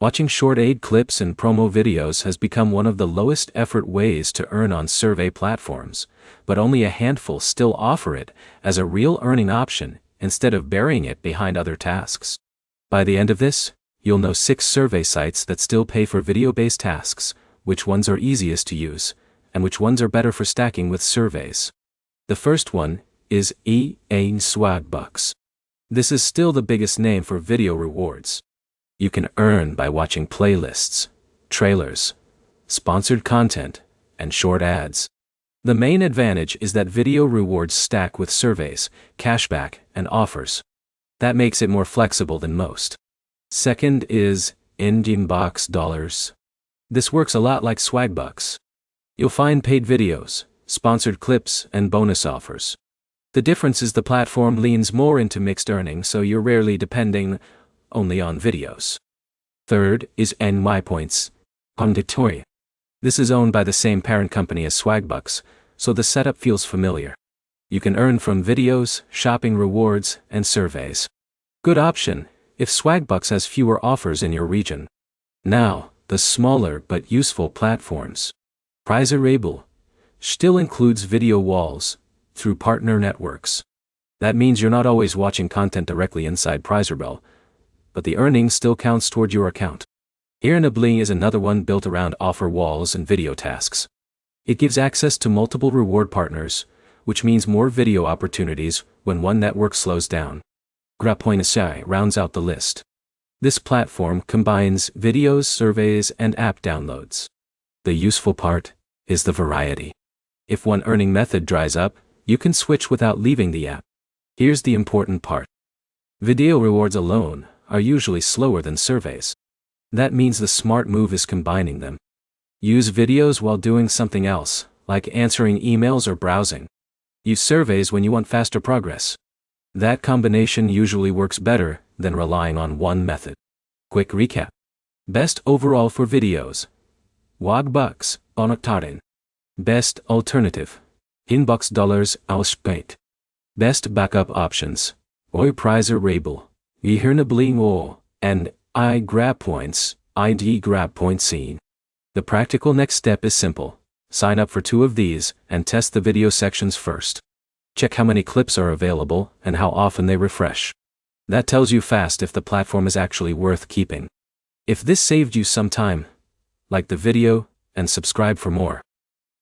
Watching short ad clips and promo videos has become one of the lowest effort ways to earn on survey platforms, but only a handful still offer it as a real earning option instead of burying it behind other tasks. By the end of this, you'll know 6 survey sites that still pay for video-based tasks, which ones are easiest to use, and which ones are better for stacking with surveys. The first one is Swagbucks. This is still the biggest name for video rewards. You can earn by watching playlists, trailers, sponsored content, and short ads. The main advantage is that video rewards stack with surveys, cashback, and offers. That makes it more flexible than most. Second is Indiebucks. This works a lot like Swagbucks. You'll find paid videos, sponsored clips, and bonus offers. The difference is the platform leans more into mixed earning, so you're rarely depending only on videos. Third is NYPoints. This is owned by the same parent company as Swagbucks, so the setup feels familiar. You can earn from videos, shopping rewards, and surveys. Good option if Swagbucks has fewer offers in your region. Now, the smaller but useful platforms. Prizerable still includes video walls through partner networks. That means you're not always watching content directly inside Prizerable, but the earnings still counts toward your account. Earnably is another one built around offer walls and video tasks. It gives access to multiple reward partners, which means more video opportunities when one network slows down. Grapoinasai rounds out the list. This platform combines videos, surveys, and app downloads. The useful part is the variety. If one earning method dries up, you can switch without leaving the app. Here's the important part. Video rewards alone are usually slower than surveys. That means the smart move is combining them. Use videos while doing something else, like answering emails or browsing. Use surveys when you want faster progress. That combination usually works better than relying on one method. Quick recap. Best overall for videos. Swagbucks, Onoktaren. Best alternative. $10 Auspate. Best backup options. Prizerable. Earnably and iGrabpoints, ID The practical next step is simple. Sign up for 2 of these and test the video sections first. Check how many clips are available and how often they refresh. That tells you fast if the platform is actually worth keeping. If this saved you some time, like the video and subscribe for more.